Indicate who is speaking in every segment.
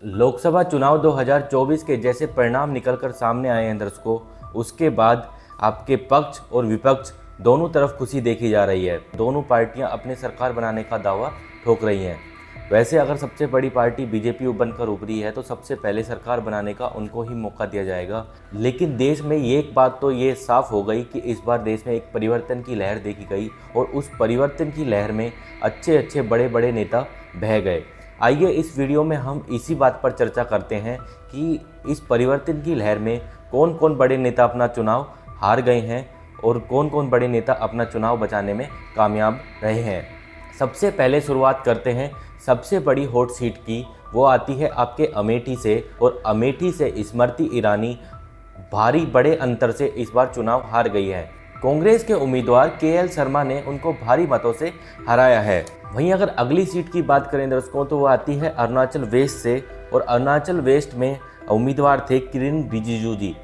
Speaker 1: लोकसभा चुनाव 2024 के जैसे परिणाम निकलकर सामने आए हैं दर्शकों, उसके बाद आपके पक्ष और विपक्ष दोनों तरफ खुशी देखी जा रही है। दोनों पार्टियां अपने सरकार बनाने का दावा ठोक रही हैं। वैसे अगर सबसे बड़ी पार्टी बीजेपी बनकर उभरी है तो सबसे पहले सरकार बनाने का उनको ही मौका दिया जाएगा। लेकिन देश में ये एक बात तो ये साफ हो गई कि इस बार देश में एक परिवर्तन की लहर देखी गई और उस परिवर्तन की लहर में अच्छे बड़े बड़े नेता बह गए। आइए इस वीडियो में हम इसी बात पर चर्चा करते हैं कि इस परिवर्तन की लहर में कौन कौन बड़े नेता अपना चुनाव हार गए हैं और कौन कौन बड़े नेता अपना चुनाव बचाने में कामयाब रहे हैं। सबसे पहले शुरुआत करते हैं सबसे बड़ी हॉट सीट की। वो आती है आपके अमेठी से और अमेठी से स्मृति ईरानी भारी बड़े अंतर से इस बार चुनाव हार गई है। कांग्रेस के उम्मीदवार केएल शर्मा ने उनको भारी मतों से हराया है। वहीं अगर अगली सीट की बात करें दर्शकों तो वो आती है अरुणाचल वेस्ट से और अरुणाचल वेस्ट में उम्मीदवार थे किरेन रिजिजू जी,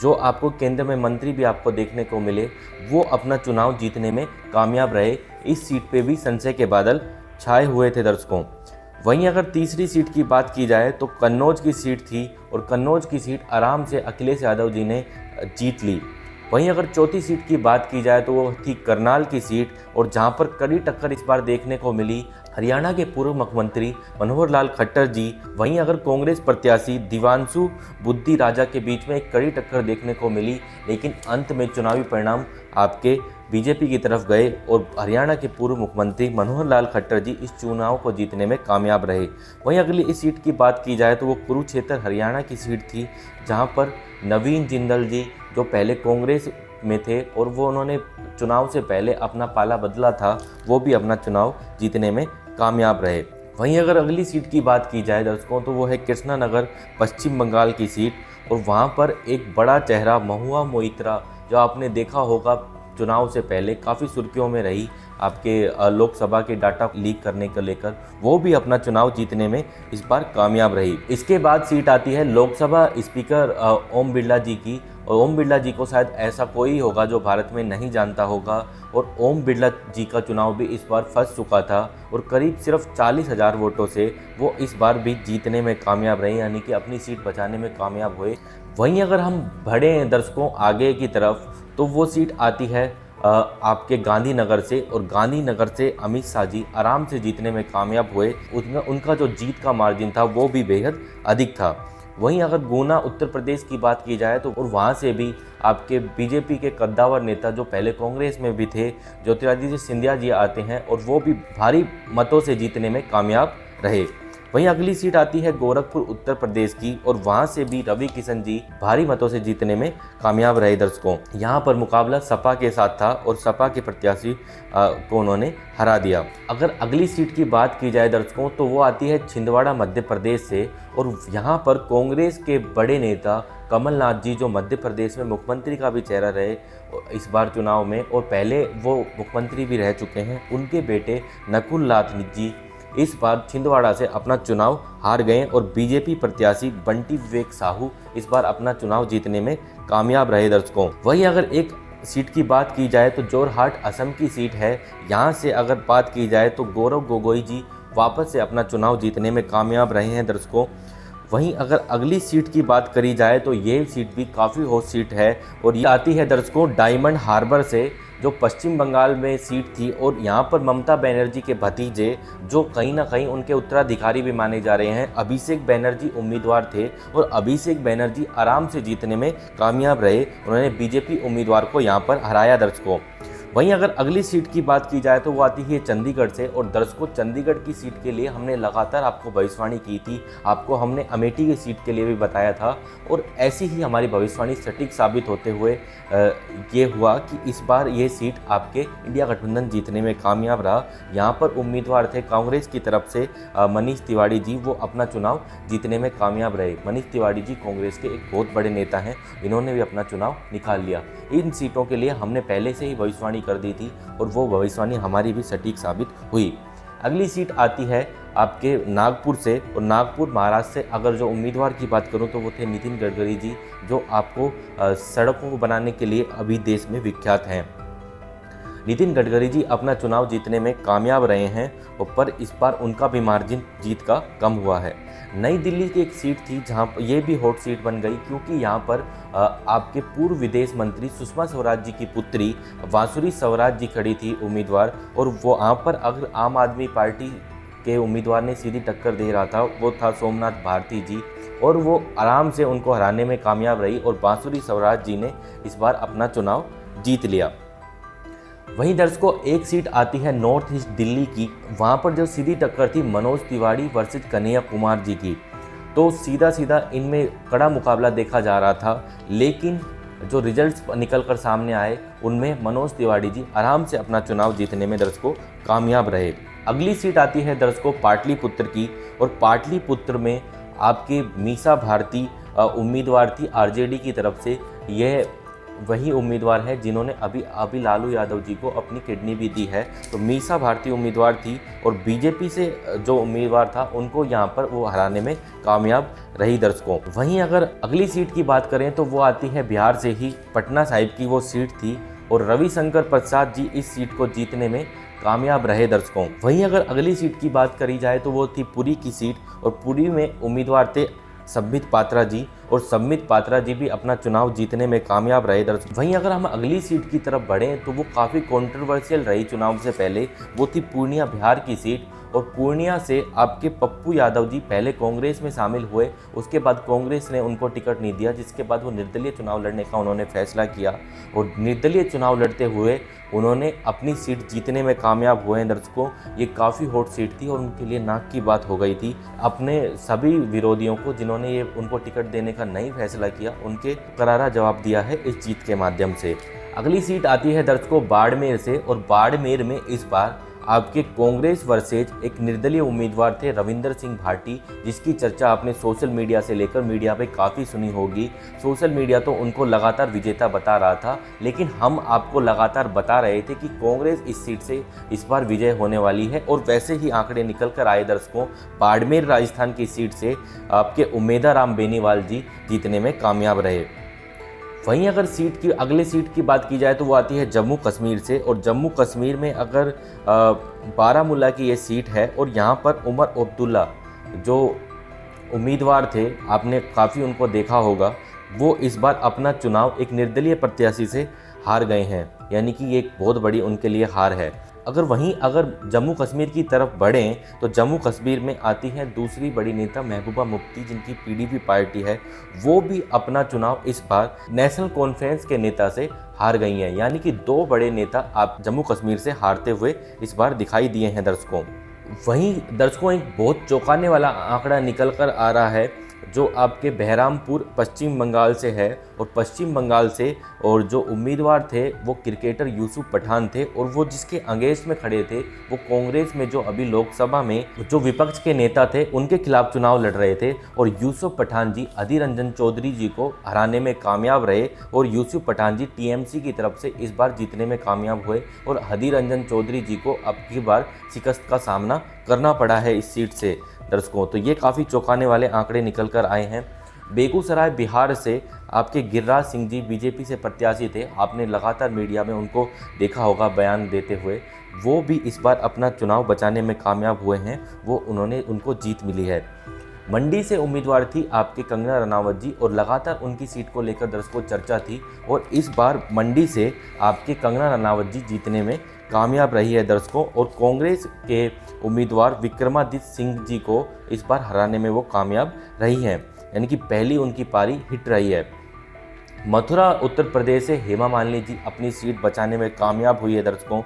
Speaker 1: जो आपको केंद्र में मंत्री भी आपको देखने को मिले। वो अपना चुनाव जीतने में कामयाब रहे। इस सीट पे भी संशय के बादल छाए हुए थे दर्शकों। वहीं अगर तीसरी सीट की बात की जाए तो कन्नौज की सीट थी और कन्नौज की सीट आराम से अखिलेश यादव जी ने जीत ली। वहीं अगर चौथी सीट की बात की जाए तो वो थी करनाल की सीट और जहां पर कड़ी टक्कर इस बार देखने को मिली हरियाणा के पूर्व मुख्यमंत्री मनोहर लाल खट्टर जी। वहीं अगर कांग्रेस प्रत्याशी दिवांशु बुद्धि राजा के बीच में एक कड़ी टक्कर देखने को मिली, लेकिन अंत में चुनावी परिणाम आपके बीजेपी की तरफ गए और हरियाणा के पूर्व मुख्यमंत्री मनोहर लाल खट्टर जी इस चुनाव को जीतने में कामयाब रहे। वहीं अगली इस सीट की बात की जाए तो वो कुरुक्षेत्र हरियाणा की सीट थी, जहां पर नवीन जिंदल जी जो पहले कांग्रेस में थे और वो उन्होंने चुनाव से पहले अपना पाला बदला था, वो भी अपना चुनाव जीतने में कामयाब रहे। वहीं अगर अगली सीट की बात की जाए दर्शकों तो वो है कृष्णानगर पश्चिम बंगाल की सीट और वहाँ पर एक बड़ा चेहरा महुआ मोइत्रा, जो आपने देखा होगा चुनाव से पहले काफ़ी सुर्खियों में रही आपके लोकसभा के डाटा लीक करने को लेकर, वो भी अपना चुनाव जीतने में इस बार कामयाब रही। इसके बाद सीट आती है लोकसभा स्पीकर ओम बिरला जी की और ओम बिरला जी को शायद ऐसा कोई होगा जो भारत में नहीं जानता होगा और ओम बिरला जी का चुनाव भी इस बार फंस चुका था और करीब सिर्फ 40,000 वोटों से वो इस बार भी जीतने में कामयाब रहे, यानी कि अपनी सीट बचाने में कामयाब हुए। वहीं अगर हम बढ़े दर्शकों आगे की तरफ तो वो सीट आती है आपके गांधीनगर से और गांधीनगर से अमित शाह जी आराम से जीतने में कामयाब हुए। उनका जो जीत का मार्जिन था वो भी बेहद अधिक था। वहीं अगर गुना उत्तर प्रदेश की बात की जाए तो और वहाँ से भी आपके बीजेपी के कद्दावर नेता जो पहले कांग्रेस में भी थे ज्योतिरादित्य सिंधिया जी आते हैं और वो भी भारी मतों से जीतने में कामयाब रहे। वहीं अगली सीट आती है गोरखपुर उत्तर प्रदेश की और वहां से भी रवि किशन जी भारी मतों से जीतने में कामयाब रहे दर्शकों। यहां पर मुकाबला सपा के साथ था और सपा के प्रत्याशी को उन्होंने हरा दिया। अगर अगली सीट की बात की जाए दर्शकों तो वो आती है छिंदवाड़ा मध्य प्रदेश से और यहाँ पर कांग्रेस के बड़े नेता कमलनाथ जी, जो मध्य प्रदेश में मुख्यमंत्री का भी चेहरा रहे इस बार चुनाव में और पहले वो मुख्यमंत्री भी रह चुके हैं, उनके बेटे नकुल नाथ जी इस बार छिंदवाड़ा से अपना चुनाव हार गए और बीजेपी प्रत्याशी बंटी विवेक साहू इस बार अपना चुनाव जीतने में कामयाब रहे दर्शकों। वहीं अगर एक सीट की बात की जाए तो जोरहाट असम की सीट है। यहाँ से अगर बात की जाए तो गौरव गोगोई जी वापस से अपना चुनाव जीतने में कामयाब रहे हैं दर्शकों। वहीं अगर अगली सीट की बात करी जाए तो ये सीट भी काफ़ी हॉट सीट है और ये आती है दर्शकों डायमंड हार्बर से, जो पश्चिम बंगाल में सीट थी और यहाँ पर ममता बनर्जी के भतीजे जो कहीं ना कहीं उनके उत्तराधिकारी भी माने जा रहे हैं, अभिषेक बनर्जी उम्मीदवार थे और अभिषेक बनर्जी आराम से जीतने में कामयाब रहे। उन्होंने बीजेपी उम्मीदवार को यहाँ पर हराया दर्शकों। वहीं अगर अगली सीट की बात की जाए तो वो आती है चंडीगढ़ से और दर्शकों चंडीगढ़ की सीट के लिए हमने लगातार आपको भविष्यवाणी की थी, आपको हमने अमेठी की सीट के लिए भी बताया था और ऐसी ही हमारी भविष्यवाणी सटीक साबित होते हुए ये हुआ कि इस बार ये सीट आपके इंडिया गठबंधन जीतने में कामयाब रहा। यहाँ पर उम्मीदवार थे कांग्रेस की तरफ से मनीष तिवारी जी, वो अपना चुनाव जीतने में कामयाब रहे। मनीष तिवारी जी कांग्रेस के एक बहुत बड़े नेता हैं, इन्होंने भी अपना चुनाव निकाल लिया। इन सीटों के लिए हमने पहले से ही भविष्यवाणी कर दी थी और वो भविष्यवाणी हमारी भी सटीक साबित हुई। अगली सीट आती है आपके नागपुर से और नागपुर महाराष्ट्र से अगर जो उम्मीदवार की बात करूं तो वो थे नितिन गडकरी जी, जो आपको सड़कों को बनाने के लिए अभी देश में विख्यात हैं। नितिन गडकरी जी अपना चुनाव जीतने में कामयाब रहे हैं, और पर इस बार उनका भी मार्जिन जीत का कम हुआ है। नई दिल्ली की एक सीट थी जहां पर ये भी हॉट सीट बन गई, क्योंकि यहां पर आपके पूर्व विदेश मंत्री सुषमा स्वराज जी की पुत्री बांसुरी स्वराज जी खड़ी थी उम्मीदवार, और वो वहाँ पर अगर आम आदमी पार्टी के उम्मीदवार ने सीधी टक्कर दे रहा था, वो था सोमनाथ भारती जी, और वो आराम से उनको हराने में कामयाब रही और बांसुरी स्वराज जी ने इस बार अपना चुनाव जीत लिया। वहीं दर्शकों, एक सीट आती है नॉर्थ ईस्ट दिल्ली की, वहाँ पर जो सीधी टक्कर थी मनोज तिवारी वर्सेस कन्हैया कुमार जी की, तो सीधा सीधा इनमें कड़ा मुकाबला देखा जा रहा था, लेकिन जो रिजल्ट्स निकल कर सामने आए उनमें मनोज तिवारी जी आराम से अपना चुनाव जीतने में दर्शकों कामयाब रहे। अगली सीट आती है दर्शकों पाटलिपुत्र की, और पाटलिपुत्र में आपके मीसा भारती उम्मीदवार थी आरजेडी की तरफ से। यह वही उम्मीदवार है जिन्होंने अभी लालू यादव जी को अपनी किडनी भी दी है। तो मीसा भारती उम्मीदवार थी, और बीजेपी से जो उम्मीदवार था उनको यहाँ पर वो हराने में कामयाब रही दर्शकों। वहीं अगर अगली सीट की बात करें तो वो आती है बिहार से ही, पटना साहिब की वो सीट थी, और रविशंकर प्रसाद जी इस सीट को जीतने में कामयाब रहे दर्शकों। वहीं अगर अगली सीट की बात करी जाए तो वो थी पुरी की सीट, और पुरी में उम्मीदवार थे संबित पात्रा जी, और संबित पात्रा जी भी अपना चुनाव जीतने में कामयाब रहे दर्शकों। वहीं अगर हम अगली सीट की तरफ बढ़ें तो वो काफ़ी कंट्रोवर्शियल रही चुनाव से पहले, वो थी पूर्णिया बिहार की सीट, और पूर्णिया से आपके पप्पू यादव जी पहले कांग्रेस में शामिल हुए, उसके बाद कांग्रेस ने उनको टिकट नहीं दिया, जिसके बाद वो निर्दलीय चुनाव लड़ने का उन्होंने फैसला किया, और निर्दलीय चुनाव लड़ते हुए उन्होंने अपनी सीट जीतने में कामयाब हुए हैं दर्शकों। ये काफ़ी हॉट सीट थी और उनके लिए नाक की बात हो गई थी। अपने सभी विरोधियों को जिन्होंने ये उनको टिकट देने का नहीं फैसला किया, उनके करारा जवाब दिया है इस जीत के माध्यम से। अगली सीट आती है दर्शकों बाड़मेर से, और बाड़मेर में इस बार आपके कांग्रेस वर्सेज एक निर्दलीय उम्मीदवार थे रविंदर सिंह भाटी, जिसकी चर्चा आपने सोशल मीडिया से लेकर मीडिया पे काफ़ी सुनी होगी। सोशल मीडिया तो उनको लगातार विजेता बता रहा था, लेकिन हम आपको लगातार बता रहे थे कि कांग्रेस इस सीट से इस बार विजय होने वाली है, और वैसे ही आंकड़े निकल कर आए दर्शकों। बाड़मेर राजस्थान की सीट से आपके उमेदा राम बेनीवाल जी जीतने में कामयाब रहे। वहीं अगर अगले सीट की बात की जाए तो वो आती है जम्मू कश्मीर से, और जम्मू कश्मीर में अगर बारामूला की ये सीट है, और यहाँ पर उमर अब्दुल्ला जो उम्मीदवार थे, आपने काफ़ी उनको देखा होगा, वो इस बार अपना चुनाव एक निर्दलीय प्रत्याशी से हार गए हैं, यानी कि ये एक बहुत बड़ी उनके लिए हार है। अगर जम्मू कश्मीर की तरफ बढ़ें तो जम्मू कश्मीर में आती है दूसरी बड़ी नेता महबूबा मुफ्ती, जिनकी पीडीपी पार्टी है, वो भी अपना चुनाव इस बार नेशनल कॉन्फ्रेंस के नेता से हार गई हैं, यानी कि दो बड़े नेता आप जम्मू कश्मीर से हारते हुए इस बार दिखाई दिए हैं दर्शकों। वहीं दर्शकों एक बहुत चौंकाने वाला आंकड़ा निकल कर आ रहा है, जो आपके बहरामपुर पश्चिम बंगाल से है, और पश्चिम बंगाल से और जो उम्मीदवार थे वो क्रिकेटर यूसुफ पठान थे, और वो जिसके अगेंस्ट में खड़े थे वो कांग्रेस में जो अभी लोकसभा में जो विपक्ष के नेता थे उनके खिलाफ चुनाव लड़ रहे थे, और यूसुफ पठान जी अधीर रंजन चौधरी जी को हराने में कामयाब रहे, और यूसुफ पठान जी टीएमसी की तरफ से इस बार जीतने में कामयाब हुए, और अधीर रंजन चौधरी जी को अब की बार शिकस्त का सामना करना पड़ा है इस सीट से दर्शकों। तो ये काफ़ी चौंकाने वाले आंकड़े निकल कर आए हैं। बेगूसराय बिहार से आपके गिरिराज सिंह जी बीजेपी से प्रत्याशी थे, आपने लगातार मीडिया में उनको देखा होगा बयान देते हुए, वो भी इस बार अपना चुनाव बचाने में कामयाब हुए हैं, उनको जीत मिली है। मंडी से उम्मीदवार थी आपके कंगना रनावत जी, और लगातार उनकी सीट को लेकर दर्शकों चर्चा थी, और इस बार मंडी से आपके कंगना रनावत जी जीतने में कामयाब रही है दर्शकों, और कांग्रेस के उम्मीदवार विक्रमादित्य सिंह जी को इस बार हराने में वो कामयाब रही हैं, यानी कि पहली उनकी पारी हिट रही है। मथुरा उत्तर प्रदेश से हेमा मालिनी जी अपनी सीट बचाने में कामयाब हुई है दर्शकों।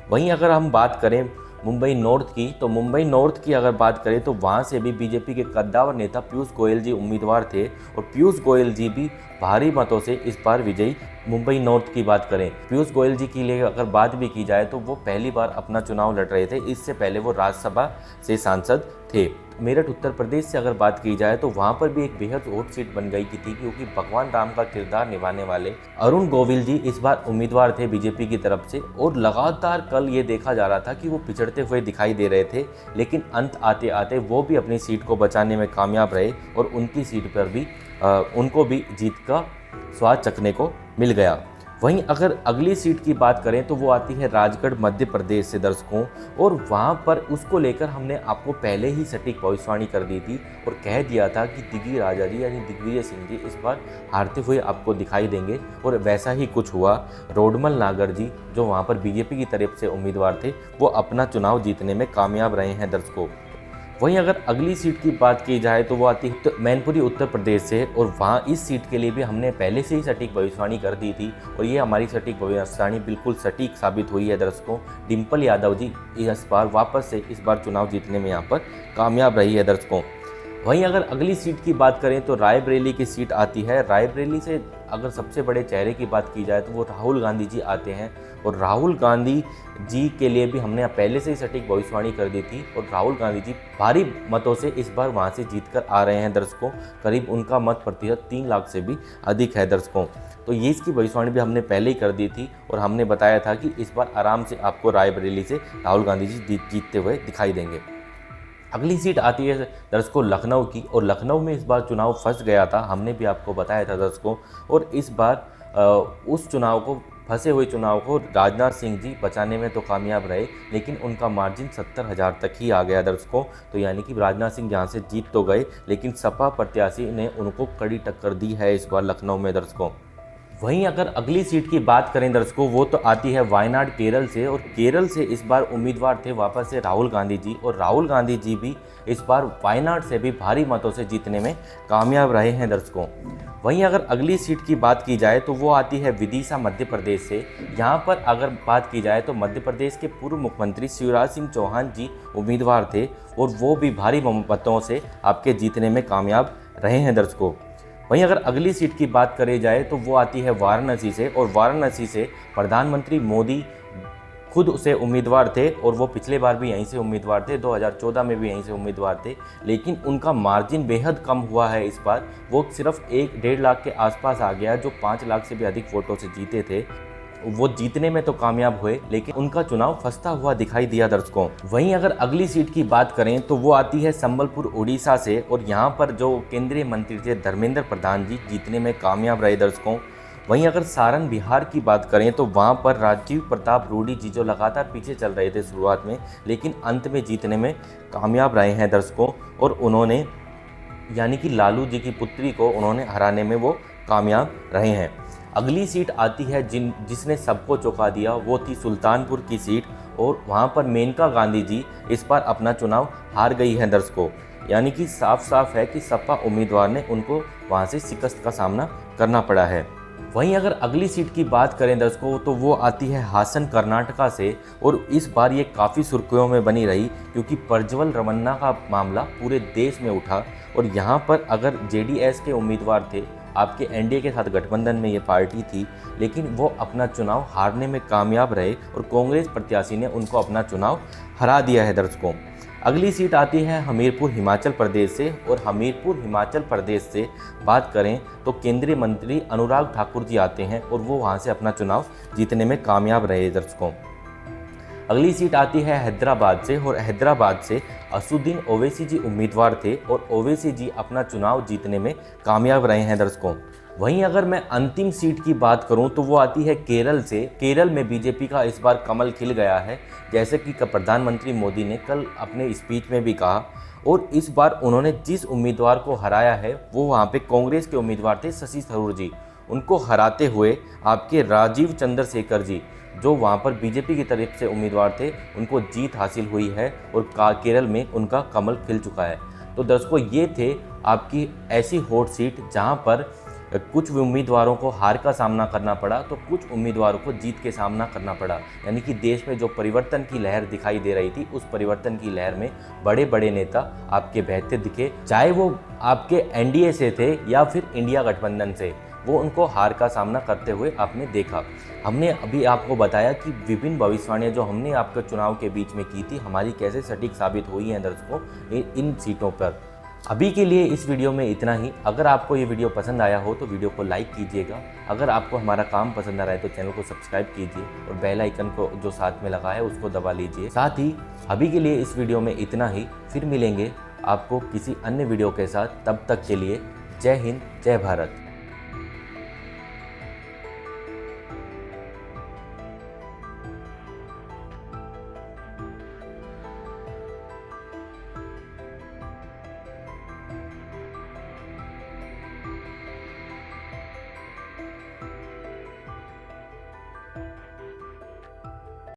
Speaker 1: वहीं अगर हम बात करें मुंबई नॉर्थ की, तो मुंबई नॉर्थ की अगर बात करें तो वहाँ से भी बीजेपी के कद्दावर नेता पीयूष गोयल जी उम्मीदवार थे, और पीयूष गोयल जी भी भारी मतों से इस बार विजयी मुंबई नॉर्थ की बात करें। पीयूष गोयल जी के लिए अगर बात भी की जाए तो वो पहली बार अपना चुनाव लड़ रहे थे, इससे पहले वो राज्यसभा से सांसद थे। मेरठ उत्तर प्रदेश से अगर बात की जाए तो वहाँ पर भी एक बेहद हॉट सीट बन गई थी, क्योंकि भगवान राम का किरदार निभाने वाले अरुण गोविल जी इस बार उम्मीदवार थे बीजेपी की तरफ से, और लगातार कल ये देखा जा रहा था कि वो पिछड़ते हुए दिखाई दे रहे थे, लेकिन अंत आते आते वो भी अपनी सीट को बचाने में कामयाब रहे, और उनकी सीट पर भी उनको भी जीत का स्वाद चखने को मिल गया। वहीं अगर अगली सीट की बात करें तो वो आती है राजगढ़ मध्य प्रदेश से दर्शकों, और वहाँ पर उसको लेकर हमने आपको पहले ही सटीक भविष्यवाणी कर दी थी और कह दिया था कि दिग्गी राजा जी यानी दिग्विजय सिंह जी इस बार हारते हुए आपको दिखाई देंगे, और वैसा ही कुछ हुआ। रोडमल नागर जी जो वहाँ पर बीजेपी की तरफ से उम्मीदवार थे वो अपना चुनाव जीतने में कामयाब रहे हैं दर्शकों। वहीं अगर अगली सीट की बात की जाए तो वो आती है मैनपुरी उत्तर प्रदेश से, और वहाँ इस सीट के लिए भी हमने पहले से ही सटीक भविष्यवाणी कर दी थी और ये हमारी सटीक भविष्यवाणी बिल्कुल सटीक साबित हुई है दर्शकों। डिम्पल यादव जी इस बार वापस से इस बार चुनाव जीतने में यहाँ पर कामयाब रही है दर्शकों। वहीं अगर अगली सीट की बात करें तो रायबरेली की सीट आती है। रायबरेली से अगर सबसे बड़े चेहरे की बात की जाए तो वो राहुल गांधी जी आते हैं, और राहुल गांधी जी के लिए भी हमने पहले से ही सटीक भविष्यवाणी कर दी थी, और राहुल गांधी जी भारी मतों से इस बार वहां से जीत कर आ रहे हैं दर्शकों। करीब उनका मत प्रतिशत 3 लाख से भी अधिक है दर्शकों। तो ये इसकी भविष्यवाणी भी हमने पहले ही कर दी थी और हमने बताया था कि इस बार आराम से आपको रायबरेली से राहुल गांधी जी जीतते हुए दिखाई देंगे। अगली सीट आती है दर्शकों लखनऊ की, और लखनऊ में इस बार चुनाव फंस गया था, हमने भी आपको बताया था दर्शकों, और इस बार उस चुनाव को फंसे हुए चुनाव को राजनाथ सिंह जी बचाने में तो कामयाब रहे, लेकिन उनका मार्जिन 70,000 तक ही आ गया दर्शकों। तो यानी कि राजनाथ सिंह यहाँ से जीत तो गए, लेकिन सपा प्रत्याशी ने उनको कड़ी टक्कर दी है इस बार लखनऊ में दर्शकों। वहीं अगर अगली सीट की बात करें दर्शकों वो तो आती है वायनाड केरल से, और केरल से इस बार उम्मीदवार थे वापस से राहुल गांधी जी, और राहुल गांधी जी भी इस बार वायनाड से भी भारी मतों से जीतने में कामयाब रहे हैं दर्शकों। वहीं अगर अगली सीट की बात की जाए तो वो आती है विदिशा मध्य प्रदेश से। यहाँ पर अगर बात की जाए तो मध्य प्रदेश के पूर्व मुख्यमंत्री शिवराज सिंह चौहान जी उम्मीदवार थे, और वो भी भारी मतों से आपके जीतने में कामयाब रहे हैं दर्शकों। वहीं अगर अगली सीट की बात करी जाए तो वो आती है वाराणसी से, और वाराणसी से प्रधानमंत्री मोदी खुद से उम्मीदवार थे, और वो पिछले बार भी यहीं से उम्मीदवार थे, 2014 में भी यहीं से उम्मीदवार थे, लेकिन उनका मार्जिन बेहद कम हुआ है इस बार। वो सिर्फ 1-1.5 लाख के आसपास आ गया, जो 5 लाख से भी अधिक वोटों से जीते थे। वो जीतने में तो कामयाब हुए, लेकिन उनका चुनाव फंसता हुआ दिखाई दिया दर्शकों। वहीं अगर अगली सीट की बात करें तो वो आती है संबलपुर उड़ीसा से, और यहाँ पर जो केंद्रीय मंत्री थे धर्मेंद्र प्रधान जी जीतने में कामयाब रहे दर्शकों। वहीं अगर सारण बिहार की बात करें तो वहाँ पर राजीव प्रताप रूडी जी जो लगातार पीछे चल रहे थे शुरुआत में, लेकिन अंत में जीतने में कामयाब रहे हैं दर्शकों, और उन्होंने यानी कि लालू जी की पुत्री को उन्होंने हराने में वो कामयाब रहे हैं। अगली सीट आती है जिसने सबको चौंका दिया, वो थी सुल्तानपुर की सीट, और वहाँ पर मेनका गांधी जी इस बार अपना चुनाव हार गई है दर्शकों। यानी कि साफ साफ है कि सपा उम्मीदवार ने उनको वहाँ से शिकस्त का सामना करना पड़ा है। वहीं अगर अगली सीट की बात करें दर्शकों तो वो आती है हासन कर्नाटका से, और इस बार ये काफ़ी सुर्खियों में बनी रही क्योंकि प्रज्वल रमन्ना का मामला पूरे देश में उठा, और यहाँ पर अगर जेडीएस के उम्मीदवार थे, आपके एनडीए के साथ गठबंधन में ये पार्टी थी, लेकिन वो अपना चुनाव हारने में कामयाब रहे और कांग्रेस प्रत्याशी ने उनको अपना चुनाव हरा दिया है दर्शकों। अगली सीट आती है हमीरपुर हिमाचल प्रदेश से, और हमीरपुर हिमाचल प्रदेश से बात करें तो केंद्रीय मंत्री अनुराग ठाकुर जी आते हैं, और वो वहाँ से अपना चुनाव जीतने में कामयाब रहे दर्शकों। अगली सीट आती है हैदराबाद से, और हैदराबाद से असुद्दीन ओवैसी जी उम्मीदवार थे, और ओवैसी जी अपना चुनाव जीतने में कामयाब रहे हैं दर्शकों। वहीं अगर मैं अंतिम सीट की बात करूं तो वो आती है केरल से। केरल में बीजेपी का इस बार कमल खिल गया है, जैसे कि प्रधानमंत्री मोदी ने कल अपने स्पीच में भी कहा, और इस बार उन्होंने जिस उम्मीदवार को हराया है वो वहाँ पे कांग्रेस के उम्मीदवार थे शशि थरूर जी। उनको हराते हुए आपके राजीव चंद्रशेखर जी जो वहाँ पर बीजेपी की तरफ से उम्मीदवार थे, उनको जीत हासिल हुई है, और केरल में उनका कमल खिल चुका है। तो दर्शकों ये थे आपकी ऐसी हॉट सीट जहाँ पर कुछ उम्मीदवारों को हार का सामना करना पड़ा तो कुछ उम्मीदवारों को जीत के सामना करना पड़ा। यानी कि देश में जो परिवर्तन की लहर दिखाई दे रही थी, उस परिवर्तन की लहर में बड़े बड़े नेता आपके बहते दिखे, चाहे वो आपके एनडीए से थे या फिर इंडिया गठबंधन से, वो उनको हार का सामना करते हुए आपने देखा। हमने अभी आपको बताया कि विभिन्न भविष्यवाणियाँ जो हमने आपके चुनाव के बीच में की थी, हमारी कैसे सटीक साबित हुई हैं दर्शकों इन सीटों पर। अभी के लिए इस वीडियो में इतना ही। अगर आपको ये वीडियो पसंद आया हो तो वीडियो को लाइक कीजिएगा। अगर आपको हमारा काम पसंद आ रहा है तो चैनल को सब्सक्राइब कीजिए, और बेल आइकन को जो साथ में लगा है उसको दबा लीजिए। साथ ही अभी के लिए इस वीडियो में इतना ही, फिर मिलेंगे आपको किसी अन्य वीडियो के साथ। तब तक के लिए जय हिंद, जय भारत।